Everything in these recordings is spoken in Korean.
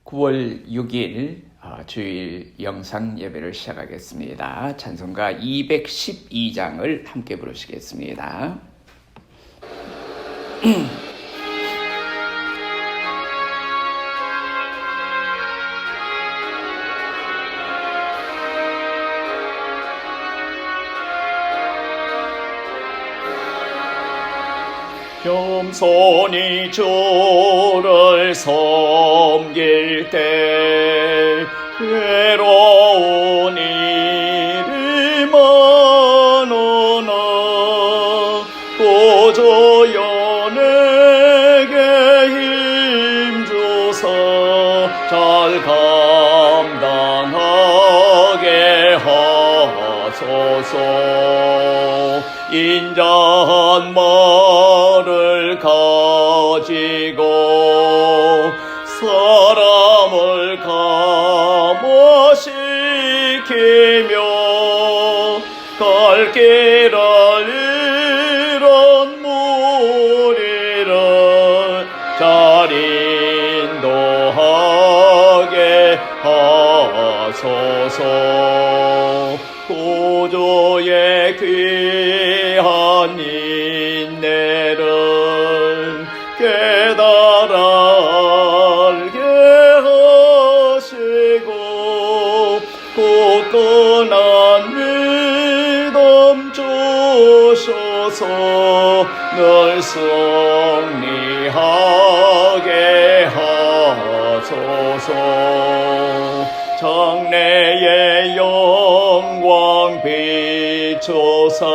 9월 6일 주일 영상 예배를 시작하겠습니다. 찬송가 212장을 함께 부르시겠습니다. 겸손히 주를 섬길 때 괴로운 일이 많으나 도저히 내게 힘주사 잘 감당하게 하소서. 인자한 말을 가지고 사람을 감화시키며 갈 길을 잃은 무리를 잘 인도하게 하소서. 구주의 귀한 인내를 깨달아 알게 하시고 굳건한 믿음 주셔서 늘 승리하게 하소서. 장래의 영광 비추사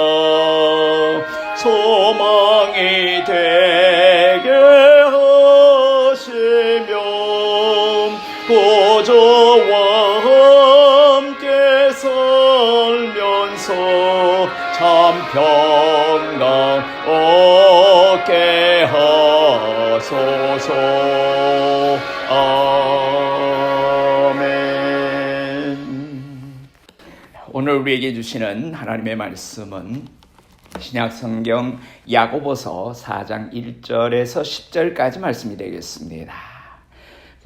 소망이 되게 하시며 구주와 함께 살면서 참 평강 얻게 하소서. 오늘 우리에게 주시는 하나님의 말씀은 신약성경 야고보서 4장 1절에서 10절까지 말씀이 되겠습니다.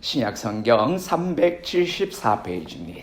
신약성경 374페이지입니다.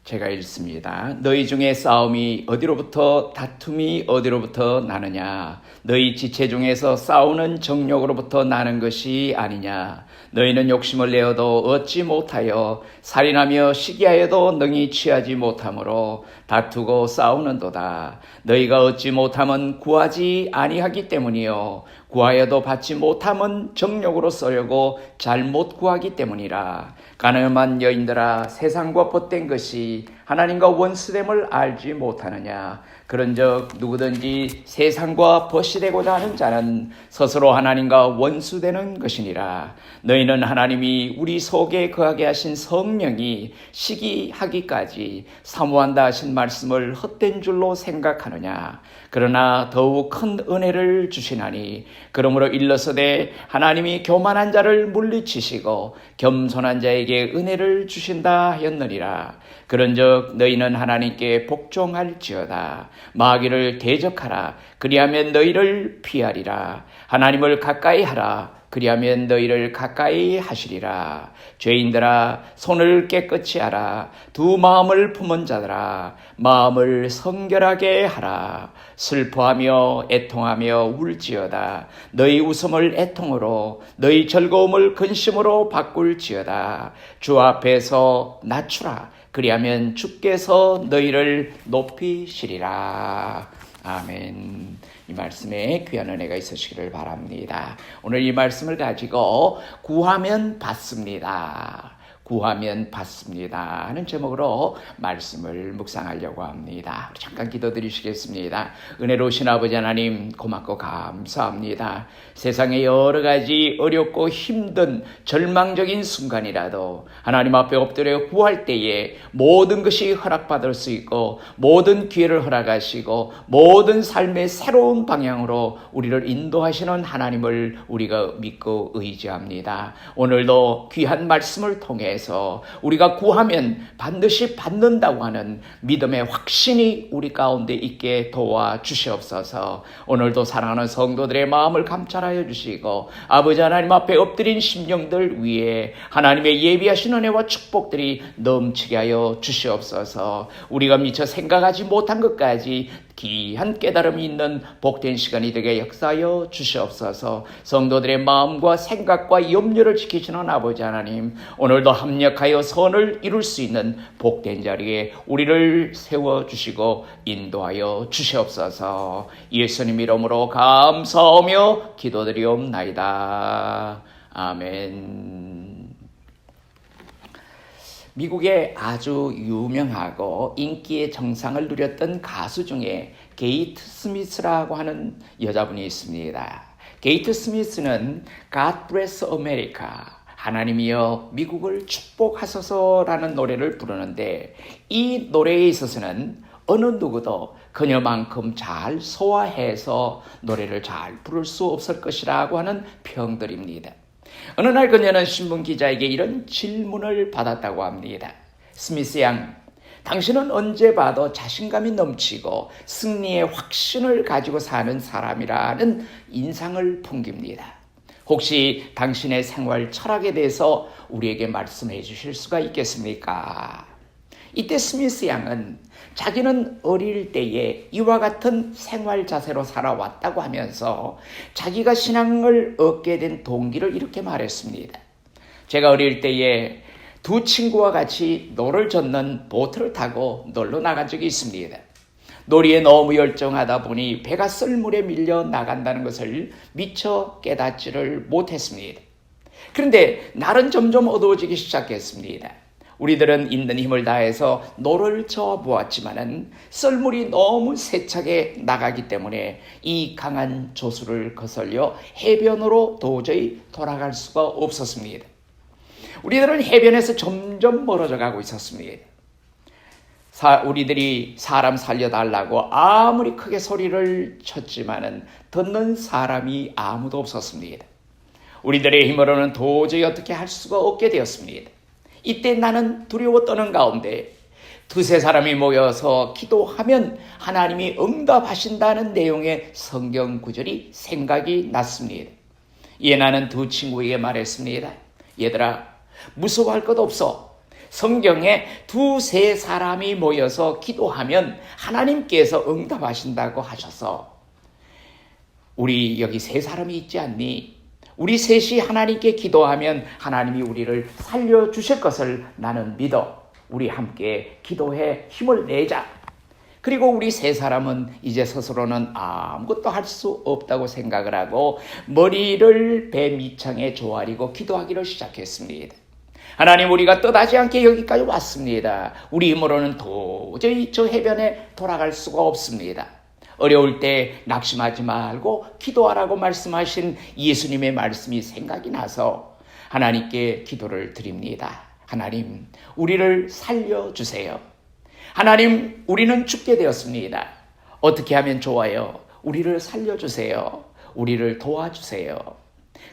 제가 읽습니다. 너희 중에 싸움이 어디로부터 다툼이 어디로부터 나느냐? 너희 지체 중에서 싸우는 정욕으로부터 나는 것이 아니냐? 너희는 욕심을 내어도 얻지 못하여 살인하며 시기하여도 능히 취하지 못하므로 다투고 싸우는도다. 너희가 얻지 못함은 구하지 아니하기 때문이요 구하여도 받지 못함은 정욕으로 쓰려고 잘못 구하기 때문이라. 가늠한 여인들아, 세상과 벗된 것이 하나님과 원수됨을 알지 못하느냐? 그런즉 누구든지 세상과 벗이되고자 하는 자는 스스로 하나님과 원수되는 것이니라. 너희는 하나님이 우리 속에 거하게 하신 성령이 시기하기까지 사모한다 하신 말씀을 헛된 줄로 생각하느냐? 그러나 더욱 큰 은혜를 주시나니 그러므로 일러서되 하나님이 교만한 자를 물리치시고 겸손한 자에게 은혜를 주신다 하였느니라. 그런즉 너희는 하나님께 복종할지어다. 마귀를 대적하라. 그리하면 너희를 피하리라. 하나님을 가까이 하라. 그리하면 너희를 가까이 하시리라. 죄인들아, 손을 깨끗이 하라. 두 마음을 품은 자들아, 마음을 성결하게 하라. 슬퍼하며 애통하며 울지어다. 너희 웃음을 애통으로, 너희 즐거움을 근심으로 바꿀지어다. 주 앞에서 낮추라. 그리하면 주께서 너희를 높이시리라. 아멘. 이 말씀에 귀한 은혜가 있으시기를 바랍니다. 오늘 이 말씀을 가지고 구하면 받습니다. 구하면 받습니다 하는 제목으로 말씀을 묵상하려고 합니다. 잠깐 기도드리시겠습니다. 은혜로우신 아버지 하나님, 고맙고 감사합니다. 세상에 여러 가지 어렵고 힘든 절망적인 순간이라도 하나님 앞에 엎드려 구할 때에 모든 것이 허락받을 수 있고 모든 기회를 허락하시고 모든 삶의 새로운 방향으로 우리를 인도하시는 하나님을 우리가 믿고 의지합니다. 오늘도 귀한 말씀을 통해 안에서 우리가 구하면 반드시 받는다고 하는 믿음의 확신이 우리 가운데 있게 도와주시옵소서. 오늘도 사랑하는 성도들의 마음을 감찰하여 주시고 아버지 하나님 앞에 엎드린 심령들 위에 하나님의 예비하신 은혜와 축복들이 넘치게 하여 주시옵소서. 우리가 미처 생각하지 못한 것까지 귀한 깨달음이 있는 복된 시간이 되게 역사하여 주시옵소서. 성도들의 마음과 생각과 염려를 지키시는 아버지 하나님, 오늘도 합력하여 선을 이룰 수 있는 복된 자리에 우리를 세워주시고 인도하여 주시옵소서. 예수님 이름으로 감사하며 기도드리옵나이다. 아멘. 미국의 아주 유명하고 인기의 정상을 누렸던 가수 중에 게이트 스미스라고 하는 여자분이 있습니다. 게이트 스미스는 God Bless America, 하나님이여 미국을 축복하소서라는 노래를 부르는데, 이 노래에 있어서는 어느 누구도 그녀만큼 잘 소화해서 노래를 잘 부를 수 없을 것이라고 하는 평들입니다. 어느 날 그녀는 신문기자에게 이런 질문을 받았다고 합니다. 스미스 양, 당신은 언제 봐도 자신감이 넘치고 승리의 확신을 가지고 사는 사람이라는 인상을 풍깁니다. 혹시 당신의 생활 철학에 대해서 우리에게 말씀해 주실 수가 있겠습니까? 이때 스미스 양은 자기는 어릴 때에 이와 같은 생활 자세로 살아왔다고 하면서 자기가 신앙을 얻게 된 동기를 이렇게 말했습니다. 제가 어릴 때에 두 친구와 같이 노를 젓는 보트를 타고 놀러 나간 적이 있습니다. 놀이에 너무 열정하다 보니 배가 썰물에 밀려 나간다는 것을 미처 깨닫지를 못했습니다. 그런데 날은 점점 어두워지기 시작했습니다. 우리들은 있는 힘을 다해서 노를 저어 보았지만은 썰물이 너무 세차게 나가기 때문에 이 강한 조수를 거슬려 해변으로 도저히 돌아갈 수가 없었습니다. 우리들은 해변에서 점점 멀어져 가고 있었습니다. 우리들이 사람 살려달라고 아무리 크게 소리를 쳤지만은 듣는 사람이 아무도 없었습니다. 우리들의 힘으로는 도저히 어떻게 할 수가 없게 되었습니다. 이때 나는 두려워 떠는 가운데 두세 사람이 모여서 기도하면 하나님이 응답하신다는 내용의 성경 구절이 생각이 났습니다. 이에 나는 두 친구에게 말했습니다. 얘들아, 무서워할 것 없어. 성경에 두세 사람이 모여서 기도하면 하나님께서 응답하신다고 하셔서 우리 여기 세 사람이 있지 않니? 우리 셋이 하나님께 기도하면 하나님이 우리를 살려주실 것을 나는 믿어. 우리 함께 기도해 힘을 내자. 그리고 우리 세 사람은 이제 스스로는 아무것도 할 수 없다고 생각을 하고 머리를 배 밑창에 조아리고 기도하기를 시작했습니다. 하나님, 우리가 떠나지 않게 여기까지 왔습니다. 우리 힘으로는 도저히 저 해변에 돌아갈 수가 없습니다. 어려울 때 낙심하지 말고 기도하라고 말씀하신 예수님의 말씀이 생각이 나서 하나님께 기도를 드립니다. 하나님, 우리를 살려주세요. 하나님, 우리는 죽게 되었습니다. 어떻게 하면 좋아요? 우리를 살려주세요. 우리를 도와주세요.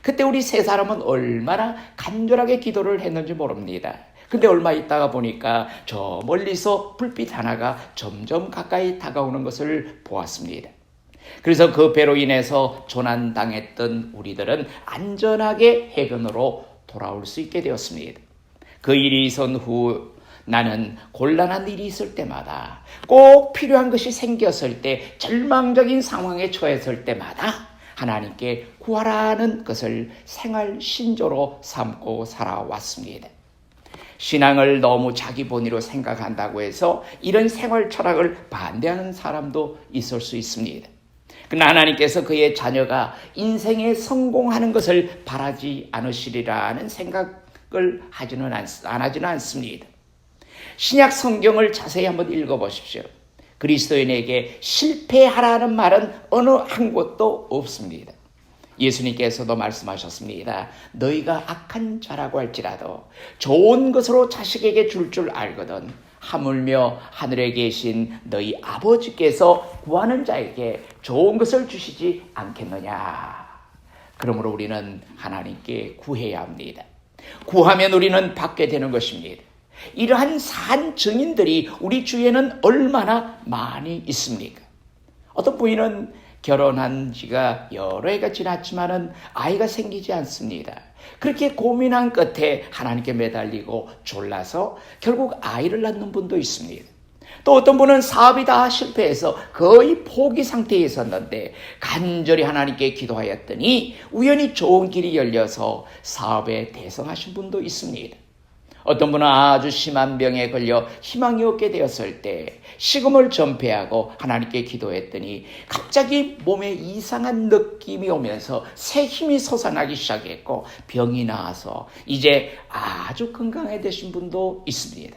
그때 우리 세 사람은 얼마나 간절하게 기도를 했는지 모릅니다. 근데 얼마 있다가 보니까 저 멀리서 불빛 하나가 점점 가까이 다가오는 것을 보았습니다. 그래서 그 배로 인해서 조난당했던 우리들은 안전하게 해변으로 돌아올 수 있게 되었습니다. 그 일이 있은 후 나는 곤란한 일이 있을 때마다, 꼭 필요한 것이 생겼을 때, 절망적인 상황에 처했을 때마다 하나님께 구하라는 것을 생활 신조로 삼고 살아왔습니다. 신앙을 너무 자기 본위로 생각한다고 해서 이런 생활 철학을 반대하는 사람도 있을 수 있습니다. 그러나 하나님께서 그의 자녀가 인생에 성공하는 것을 바라지 않으시리라는 생각을 안 하지는 않습니다. 신약 성경을 자세히 한번 읽어보십시오. 그리스도인에게 실패하라는 말은 어느 한 곳도 없습니다. 예수님께서도 말씀하셨습니다. 너희가 악한 자라고 할지라도 좋은 것으로 자식에게 줄 줄 알거든 하물며 하늘에 계신 너희 아버지께서 구하는 자에게 좋은 것을 주시지 않겠느냐. 그러므로 우리는 하나님께 구해야 합니다. 구하면 우리는 받게 되는 것입니다. 이러한 산 증인들이 우리 주위에는 얼마나 많이 있습니까? 어떤 부인은 결혼한 지가 여러 해가 지났지만은 아이가 생기지 않습니다. 그렇게 고민한 끝에 하나님께 매달리고 졸라서 결국 아이를 낳는 분도 있습니다. 또 어떤 분은 사업이 다 실패해서 거의 포기 상태에 있었는데 간절히 하나님께 기도하였더니 우연히 좋은 길이 열려서 사업에 대성하신 분도 있습니다. 어떤 분은 아주 심한 병에 걸려 희망이 없게 되었을 때 식음을 전폐하고 하나님께 기도했더니 갑자기 몸에 이상한 느낌이 오면서 새 힘이 솟아나기 시작했고 병이 나아서 이제 아주 건강해지신 분도 있습니다.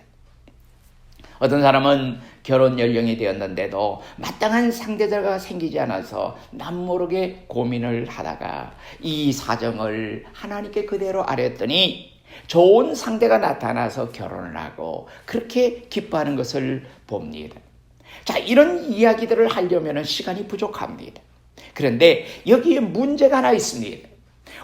어떤 사람은 결혼 연령이 되었는데도 마땅한 상대자가 생기지 않아서 남모르게 고민을 하다가 이 사정을 하나님께 그대로 아뢰었더니 좋은 상대가 나타나서 결혼을 하고 그렇게 기뻐하는 것을 봅니다. 자, 이런 이야기들을 하려면 시간이 부족합니다. 그런데 여기에 문제가 하나 있습니다.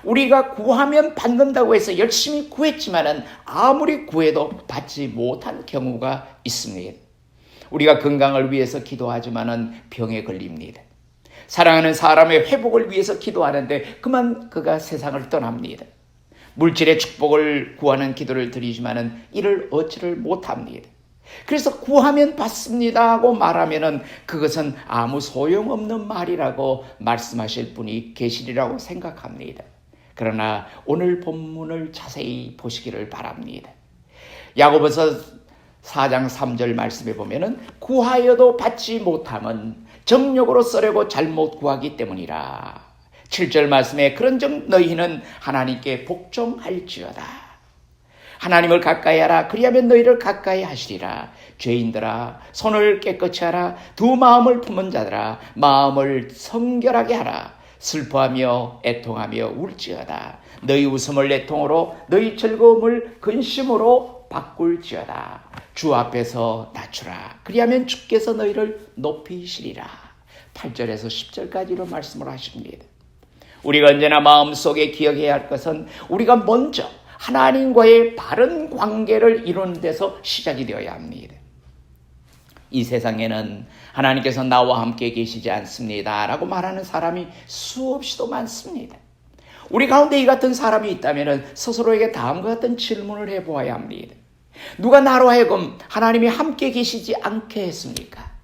우리가 구하면 받는다고 해서 열심히 구했지만은 아무리 구해도 받지 못한 경우가 있습니다. 우리가 건강을 위해서 기도하지만은 병에 걸립니다. 사랑하는 사람의 회복을 위해서 기도하는데 그만 그가 세상을 떠납니다. 물질의 축복을 구하는 기도를 드리지만은 이를 얻지를 못합니다. 그래서 구하면 받습니다 하고 말하면은 그것은 아무 소용없는 말이라고 말씀하실 분이 계시리라고 생각합니다. 그러나 오늘 본문을 자세히 보시기를 바랍니다. 야고보서 4장 3절 말씀에 보면은 구하여도 받지 못함은 정욕으로 쓰려고 잘못 구하기 때문이라. 7절 말씀에 그런즉 너희는 하나님께 복종할지어다. 하나님을 가까이 하라. 그리하면 너희를 가까이 하시리라. 죄인들아 손을 깨끗이 하라. 두 마음을 품은 자들아 마음을 성결하게 하라. 슬퍼하며 애통하며 울지어다. 너희 웃음을 애통으로 너희 즐거움을 근심으로 바꿀지어다. 주 앞에서 낮추라. 그리하면 주께서 너희를 높이시리라. 8절에서 10절까지로 말씀을 하십니다. 우리가 언제나 마음속에 기억해야 할 것은 우리가 먼저 하나님과의 바른 관계를 이루는 데서 시작이 되어야 합니다. 이 세상에는 하나님께서 나와 함께 계시지 않습니다 라고 말하는 사람이 수없이도 많습니다. 우리 가운데 이 같은 사람이 있다면 스스로에게 다음과 같은 질문을 해보아야 합니다. 누가 나로 하여금 하나님이 함께 계시지 않게 했습니까?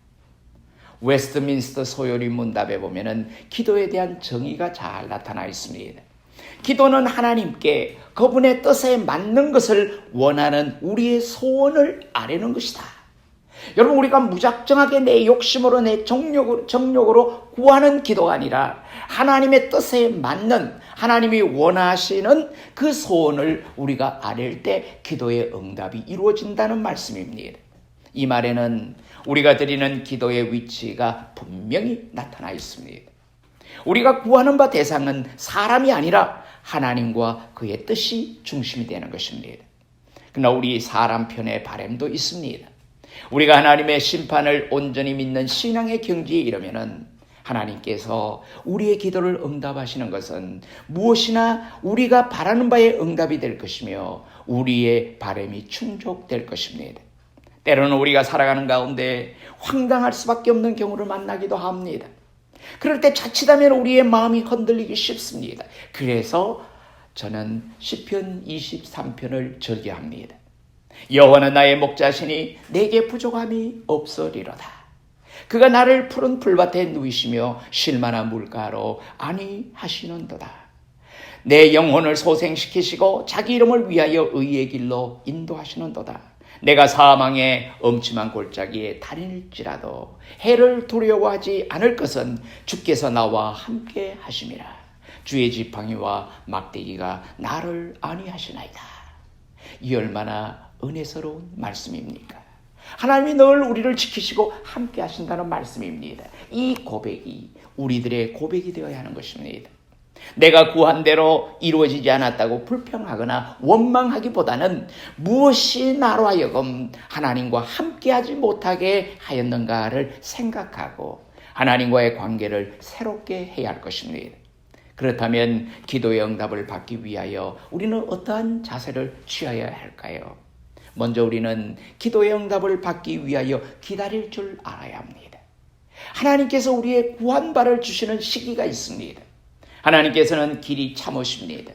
웨스트민스터 소요리 문답에 보면은 기도에 대한 정의가 잘 나타나 있습니다. 기도는 하나님께 그분의 뜻에 맞는 것을 원하는 우리의 소원을 아뢰는 것이다. 여러분, 우리가 무작정하게 내 욕심으로 내 정욕으로 구하는 기도가 아니라 하나님의 뜻에 맞는 하나님이 원하시는 그 소원을 우리가 아뢰일 때 기도의 응답이 이루어진다는 말씀입니다. 이 말에는 우리가 드리는 기도의 위치가 분명히 나타나 있습니다. 우리가 구하는 바 대상은 사람이 아니라 하나님과 그의 뜻이 중심이 되는 것입니다. 그러나 우리 사람 편의 바람도 있습니다. 우리가 하나님의 심판을 온전히 믿는 신앙의 경지에 이르면은 하나님께서 우리의 기도를 응답하시는 것은 무엇이나 우리가 바라는 바에 응답이 될 것이며 우리의 바람이 충족될 것입니다. 때로는 우리가 살아가는 가운데 황당할 수밖에 없는 경우를 만나기도 합니다. 그럴 때 자칫하면 우리의 마음이 흔들리기 쉽습니다. 그래서 저는 시편 23편을 절개합니다. 여호와는 나의 목자시니 내게 부족함이 없으리로다. 그가 나를 푸른 풀밭에 누이시며 쉴만한 물가로 안위하시는도다. 내 영혼을 소생시키시고 자기 이름을 위하여 의의 길로 인도하시는도다. 내가 사망의 엄침한 골짜기에 다닐지라도 해를 두려워하지 않을 것은 주께서 나와 함께 하심이라. 주의 지팡이와 막대기가 나를 안위하시나이다. 이 얼마나 은혜스러운 말씀입니까? 하나님이 늘 우리를 지키시고 함께 하신다는 말씀입니다. 이 고백이 우리들의 고백이 되어야 하는 것입니다. 내가 구한 대로 이루어지지 않았다고 불평하거나 원망하기보다는 무엇이 나로 하여금 하나님과 함께하지 못하게 하였는가를 생각하고 하나님과의 관계를 새롭게 해야 할 것입니다. 그렇다면 기도의 응답을 받기 위하여 우리는 어떠한 자세를 취해야 할까요? 먼저 우리는 기도의 응답을 받기 위하여 기다릴 줄 알아야 합니다. 하나님께서 우리의 구한바를 주시는 시기가 있습니다. 하나님께서는 길이 참으십니다.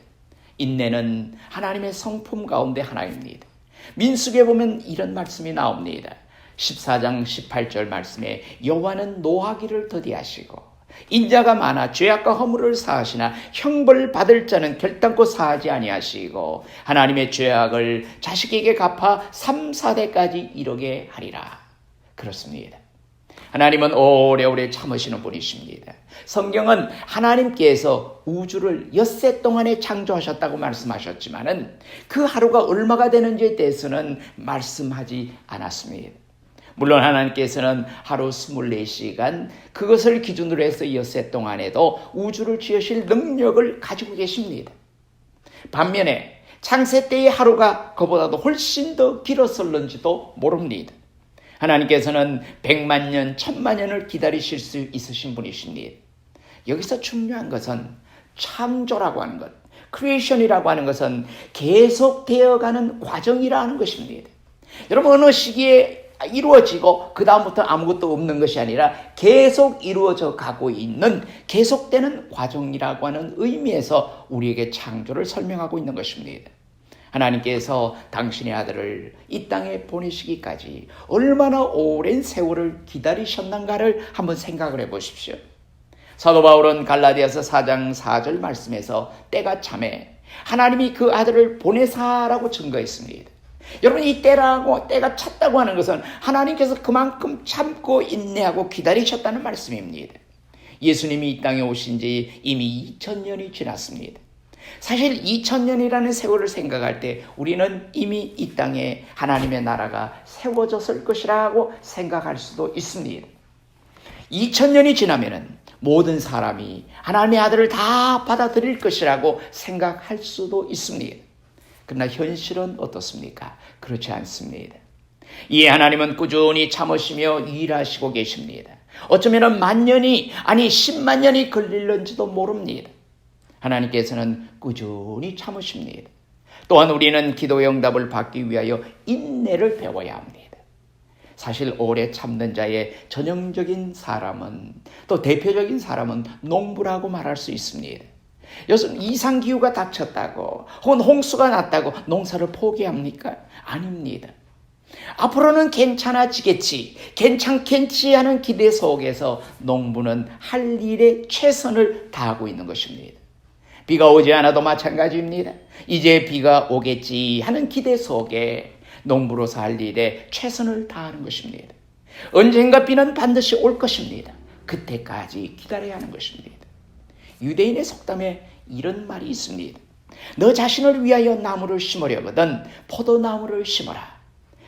인내는 하나님의 성품 가운데 하나입니다. 민수기에 보면 이런 말씀이 나옵니다. 14장 18절 말씀에 여호와는 노하기를 더디하시고 인자가 많아 죄악과 허물을 사하시나 형벌 받을 자는 결단코 사하지 아니하시고 하나님의 죄악을 자식에게 갚아 3, 4대까지 이르게 하리라. 그렇습니다. 하나님은 오래오래 참으시는 분이십니다. 성경은 하나님께서 우주를 엿새 동안에 창조하셨다고 말씀하셨지만은 그 하루가 얼마가 되는지에 대해서는 말씀하지 않았습니다. 물론 하나님께서는 하루 24시간 그것을 기준으로 해서 엿새 동안에도 우주를 지으실 능력을 가지고 계십니다. 반면에 창세 때의 하루가 그보다도 훨씬 더 길었을는지도 모릅니다. 하나님께서는 100만 년, 1000만 년을 기다리실 수 있으신 분이십니다. 여기서 중요한 것은 창조라고 하는 것, 크리에이션이라고 하는 것은 계속되어가는 과정이라는 것입니다. 여러분 어느 시기에 이루어지고 그 다음부터 아무것도 없는 것이 아니라 계속 이루어져 가고 있는 계속되는 과정이라고 하는 의미에서 우리에게 창조를 설명하고 있는 것입니다. 하나님께서 당신의 아들을 이 땅에 보내시기까지 얼마나 오랜 세월을 기다리셨는가를 한번 생각을 해보십시오. 사도 바울은 갈라디아서 4장 4절 말씀에서 때가 참에 하나님이 그 아들을 보내사라고 증거했습니다. 여러분 이 때가 찼다고 하는 것은 하나님께서 그만큼 참고 인내하고 기다리셨다는 말씀입니다. 예수님이 이 땅에 오신 지 이미 2000년이 지났습니다. 사실 2000년이라는 세월을 생각할 때 우리는 이미 이 땅에 하나님의 나라가 세워졌을 것이라고 생각할 수도 있습니다. 2000년이 지나면은 모든 사람이 하나님의 아들을 다 받아들일 것이라고 생각할 수도 있습니다. 그러나 현실은 어떻습니까? 그렇지 않습니다. 이에 하나님은 꾸준히 참으시며 일하시고 계십니다. 어쩌면 만년이 아니 10만 년이 걸릴는지도 모릅니다. 하나님께서는 꾸준히 참으십니다. 또한 우리는 기도의 응답을 받기 위하여 인내를 배워야 합니다. 사실 오래 참는 자의 전형적인 사람은 또 대표적인 사람은 농부라고 말할 수 있습니다. 요즘 이상기후가 닥쳤다고 혹은 홍수가 났다고 농사를 포기합니까? 아닙니다. 앞으로는 괜찮아지겠지, 괜찮겠지 하는 기대 속에서 농부는 할 일에 최선을 다하고 있는 것입니다. 비가 오지 않아도 마찬가지입니다. 이제 비가 오겠지 하는 기대 속에 농부로서 할 일에 최선을 다하는 것입니다. 언젠가 비는 반드시 올 것입니다. 그때까지 기다려야 하는 것입니다. 유대인의 속담에 이런 말이 있습니다. 너 자신을 위하여 나무를 심으려거든 포도나무를 심어라.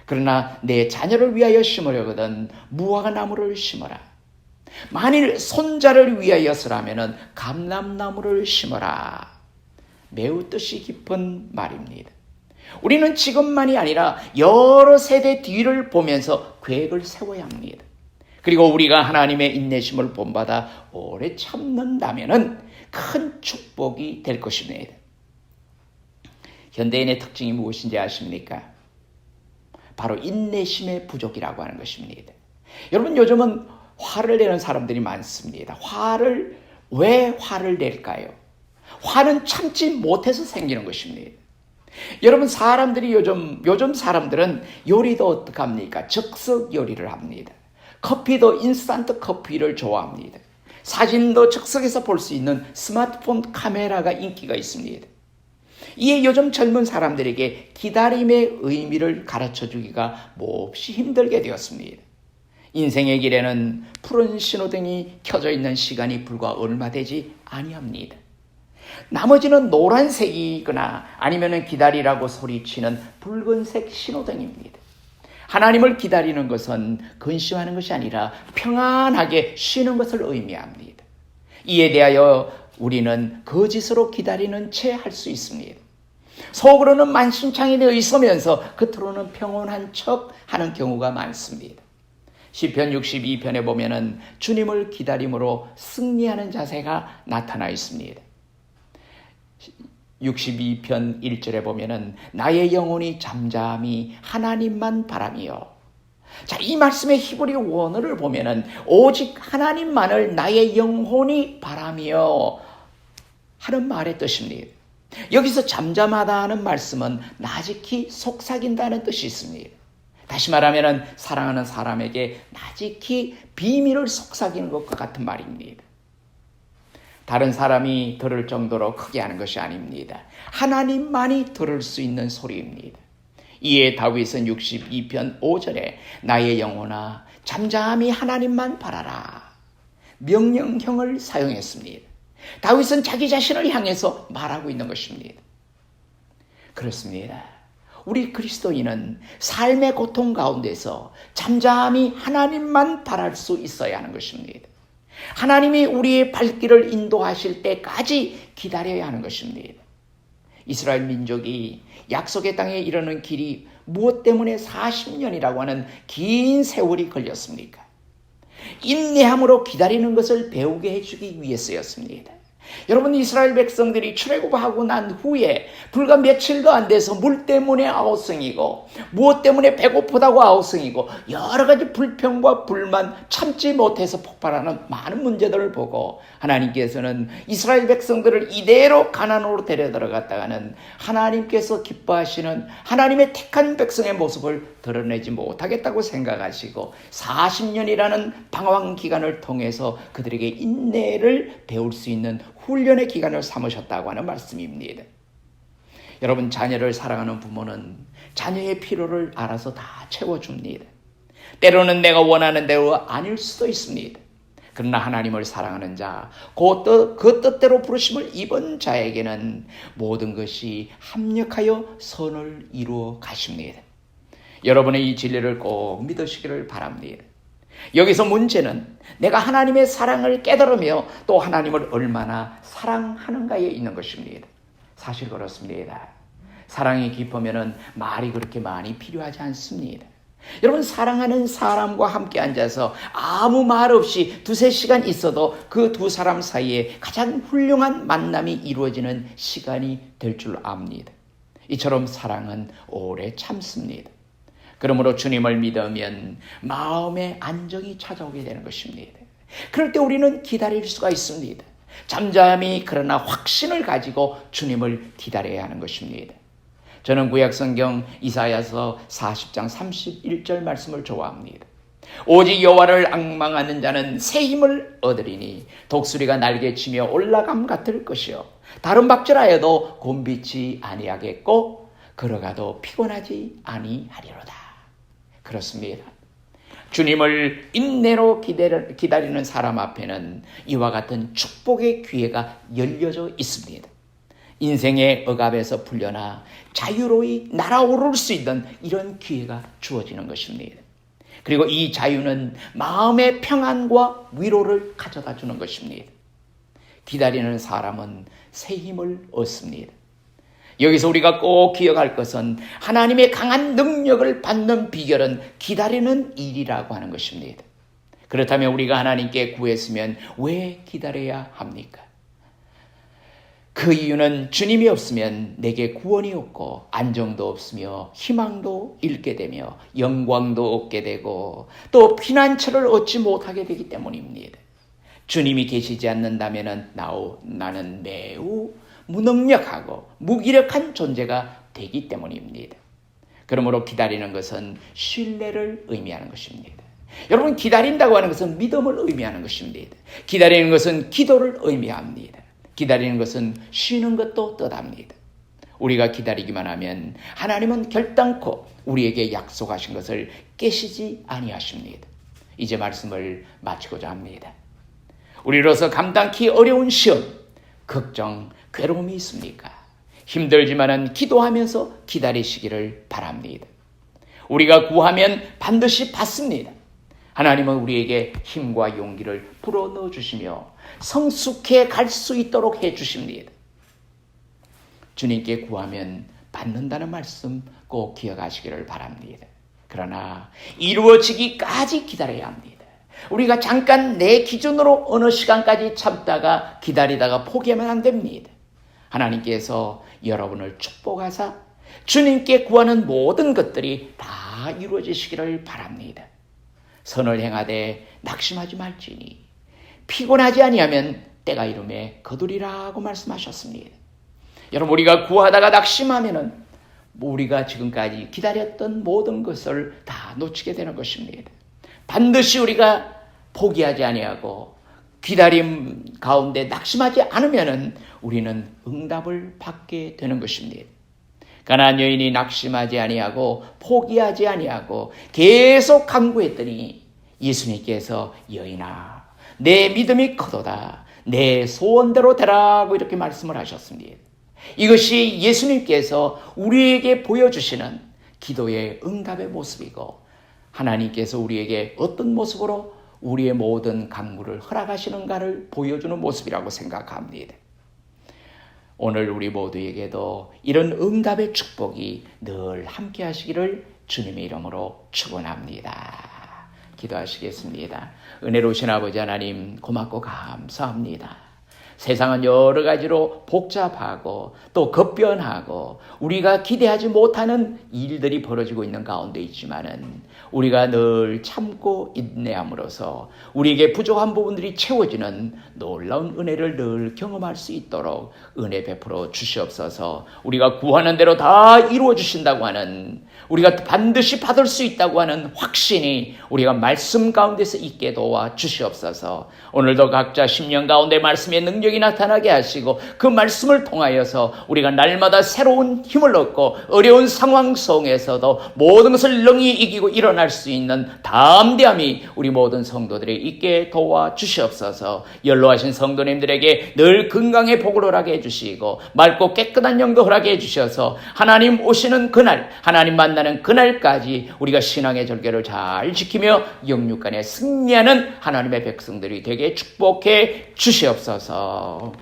그러나 내 자녀를 위하여 심으려거든 무화과나무를 심어라. 만일 손자를 위하여서라면 감람나무를 심어라. 매우 뜻이 깊은 말입니다. 우리는 지금만이 아니라 여러 세대 뒤를 보면서 계획을 세워야 합니다. 그리고 우리가 하나님의 인내심을 본받아 오래 참는다면 큰 축복이 될 것입니다. 현대인의 특징이 무엇인지 아십니까? 바로 인내심의 부족이라고 하는 것입니다. 여러분 요즘은 화를 내는 사람들이 많습니다. 왜 화를 낼까요? 화는 참지 못해서 생기는 것입니다. 여러분 사람들이 요즘 사람들은 요리도 어떡합니까? 즉석 요리를 합니다. 커피도 인스턴트 커피를 좋아합니다. 사진도 즉석에서 볼 수 있는 스마트폰 카메라가 인기가 있습니다. 이에 요즘 젊은 사람들에게 기다림의 의미를 가르쳐주기가 몹시 힘들게 되었습니다. 인생의 길에는 푸른 신호등이 켜져 있는 시간이 불과 얼마 되지 아니합니다. 나머지는 노란색이거나 아니면 기다리라고 소리치는 붉은색 신호등입니다. 하나님을 기다리는 것은 근심하는 것이 아니라 평안하게 쉬는 것을 의미합니다. 이에 대하여 우리는 거짓으로 기다리는 채 할 수 있습니다. 속으로는 만신창이 되어 있으면서 겉으로는 평온한 척 하는 경우가 많습니다. 시편 62편에 보면은 주님을 기다림으로 승리하는 자세가 나타나 있습니다. 62편 1절에 보면은 나의 영혼이 잠잠히 하나님만 바라며. 자, 이 말씀의 히브리 원어를 보면은 오직 하나님만을 나의 영혼이 바라며 하는 말의 뜻입니다. 여기서 잠잠하다는 말씀은 나직히 속삭인다는 뜻이 있습니다. 다시 말하면 사랑하는 사람에게 나직히 비밀을 속삭이는 것과 같은 말입니다. 다른 사람이 들을 정도로 크게 하는 것이 아닙니다. 하나님만이 들을 수 있는 소리입니다. 이에 다윗은 62편 5절에 나의 영혼아 잠잠히 하나님만 바라라. 명령형을 사용했습니다. 다윗은 자기 자신을 향해서 말하고 있는 것입니다. 그렇습니다. 우리 그리스도인은 삶의 고통 가운데서 잠잠히 하나님만 바랄 수 있어야 하는 것입니다. 하나님이 우리의 발길을 인도하실 때까지 기다려야 하는 것입니다. 이스라엘 민족이 약속의 땅에 이르는 길이 무엇 때문에 40년이라고 하는 긴 세월이 걸렸습니까? 인내함으로 기다리는 것을 배우게 해주기 위해서였습니다. 여러분, 이스라엘 백성들이 출애굽하고 난 후에 불과 며칠도 안 돼서 물 때문에 아우성이고 무엇 때문에 배고프다고 아우성이고 여러 가지 불평과 불만 참지 못해서 폭발하는 많은 문제들을 보고 하나님께서는 이스라엘 백성들을 이대로 가나안으로 데려들어갔다가는 하나님께서 기뻐하시는 하나님의 택한 백성의 모습을 드러내지 못하겠다고 생각하시고 40년이라는 방황 기간을 통해서 그들에게 인내를 배울 수 있는 훈련의 기간을 삼으셨다고 하는 말씀입니다. 여러분, 자녀를 사랑하는 부모는 자녀의 필요를 알아서 다 채워줍니다. 때로는 내가 원하는 대로 아닐 수도 있습니다. 그러나 하나님을 사랑하는 자, 그 뜻대로 부르심을 입은 자에게는 모든 것이 합력하여 선을 이루어 가십니다. 여러분의 이 진리를 꼭 믿으시기를 바랍니다. 여기서 문제는 내가 하나님의 사랑을 깨달으며 또 하나님을 얼마나 사랑하는가에 있는 것입니다. 사실 그렇습니다. 사랑이 깊으면 말이 그렇게 많이 필요하지 않습니다. 여러분, 사랑하는 사람과 함께 앉아서 아무 말 없이 2-3시간 있어도 그 두 사람 사이에 가장 훌륭한 만남이 이루어지는 시간이 될 줄 압니다. 이처럼 사랑은 오래 참습니다. 그러므로 주님을 믿으면 마음의 안정이 찾아오게 되는 것입니다. 그럴 때 우리는 기다릴 수가 있습니다. 잠잠히 그러나 확신을 가지고 주님을 기다려야 하는 것입니다. 저는 구약성경 이사야서 40장 31절 말씀을 좋아합니다. 오직 여호와를 앙망하는 자는 새 힘을 얻으리니 독수리가 날개치며 올라감 같을 것이요 다른 박질하여도 곤비치 아니하겠고 걸어가도 피곤하지 아니하리로다. 그렇습니다. 주님을 인내로 기다리는 사람 앞에는 이와 같은 축복의 기회가 열려져 있습니다. 인생의 억압에서 풀려나 자유로이 날아오를 수 있는 이런 기회가 주어지는 것입니다. 그리고 이 자유는 마음의 평안과 위로를 가져다 주는 것입니다. 기다리는 사람은 새 힘을 얻습니다. 여기서 우리가 꼭 기억할 것은 하나님의 강한 능력을 받는 비결은 기다리는 일이라고 하는 것입니다. 그렇다면 우리가 하나님께 구했으면 왜 기다려야 합니까? 그 이유는 주님이 없으면 내게 구원이 없고 안정도 없으며 희망도 잃게 되며 영광도 얻게 되고 또 피난처를 얻지 못하게 되기 때문입니다. 주님이 계시지 않는다면 나는 매우 무능력하고 무기력한 존재가 되기 때문입니다. 그러므로 기다리는 것은 신뢰를 의미하는 것입니다. 여러분, 기다린다고 하는 것은 믿음을 의미하는 것입니다. 기다리는 것은 기도를 의미합니다. 기다리는 것은 쉬는 것도 뜻합니다. 우리가 기다리기만 하면 하나님은 결단코 우리에게 약속하신 것을 깨시지 아니하십니다. 이제 말씀을 마치고자 합니다. 우리로서 감당기 어려운 시험, 걱정, 괴로움이 있습니까? 힘들지만은 기도하면서 기다리시기를 바랍니다. 우리가 구하면 반드시 받습니다. 하나님은 우리에게 힘과 용기를 불어넣어 주시며 성숙해 갈 수 있도록 해 주십니다. 주님께 구하면 받는다는 말씀 꼭 기억하시기를 바랍니다. 그러나 이루어지기까지 기다려야 합니다. 우리가 잠깐 내 기준으로 어느 시간까지 참다가 기다리다가 포기하면 안 됩니다. 하나님께서 여러분을 축복하사 주님께 구하는 모든 것들이 다 이루어지시기를 바랍니다. 선을 행하되 낙심하지 말지니 피곤하지 아니하면 때가 이름에 거두리라고 말씀하셨습니다. 여러분, 우리가 구하다가 낙심하면은 우리가 지금까지 기다렸던 모든 것을 다 놓치게 되는 것입니다. 반드시 우리가 포기하지 아니하고 기다림 가운데 낙심하지 않으면은 우리는 응답을 받게 되는 것입니다. 가나안 여인이 낙심하지 아니하고 포기하지 아니하고 계속 간구했더니 예수님께서 여인아, 내 믿음이 크도다, 내 소원대로 되라고 이렇게 말씀을 하셨습니다. 이것이 예수님께서 우리에게 보여주시는 기도의 응답의 모습이고, 하나님께서 우리에게 어떤 모습으로 우리의 모든 간구를 허락하시는가를 보여주는 모습이라고 생각합니다. 오늘 우리 모두에게도 이런 응답의 축복이 늘 함께 하시기를 주님의 이름으로 축원합니다. 기도하시겠습니다. 은혜로우신 아버지 하나님, 고맙고 감사합니다. 세상은 여러 가지로 복잡하고 또 급변하고 우리가 기대하지 못하는 일들이 벌어지고 있는 가운데 있지만은 우리가 늘 참고 인내함으로써 우리에게 부족한 부분들이 채워지는 놀라운 은혜를 늘 경험할 수 있도록 은혜 베풀어 주시옵소서. 우리가 구하는 대로 다 이루어 주신다고 하는, 우리가 반드시 받을 수 있다고 하는 확신이 우리가 말씀 가운데서 있게 도와 주시옵소서. 오늘도 각자 심령 가운데 말씀의 능력이 나타나게 하시고 그 말씀을 통하여서 우리가 날마다 새로운 힘을 얻고 어려운 상황 속에서도 모든 것을 능히 이기고 일어날 수 있는 담대함이 우리 모든 성도들이 있게 도와 주시옵소서. 연로하신 성도님들에게 늘 건강의 복을 허락해 해주시고 맑고 깨끗한 영도 허락해 해주셔서 하나님 오시는 그날, 하나님 만나는 그날까지 우리가 신앙의 절개를 잘 지키며 영육간에 승리하는 하나님의 백성들이 되게 축복해 주시옵소서.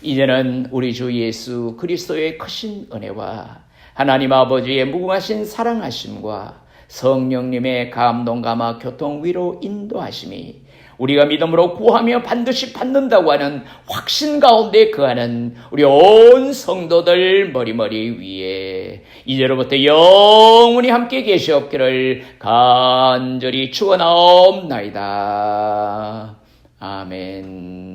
이제는 우리 주 예수 그리스도의 크신 은혜와 하나님 아버지의 무궁하신 사랑하심과 성령님의 감동 감화 교통 위로 인도하심이 우리가 믿음으로 구하며 반드시 받는다고 하는 확신 가운데 거하는 우리 온 성도들 머리머리 위에 이제로부터 영원히 함께 계시옵기를 간절히 축원하옵나이다. 아멘.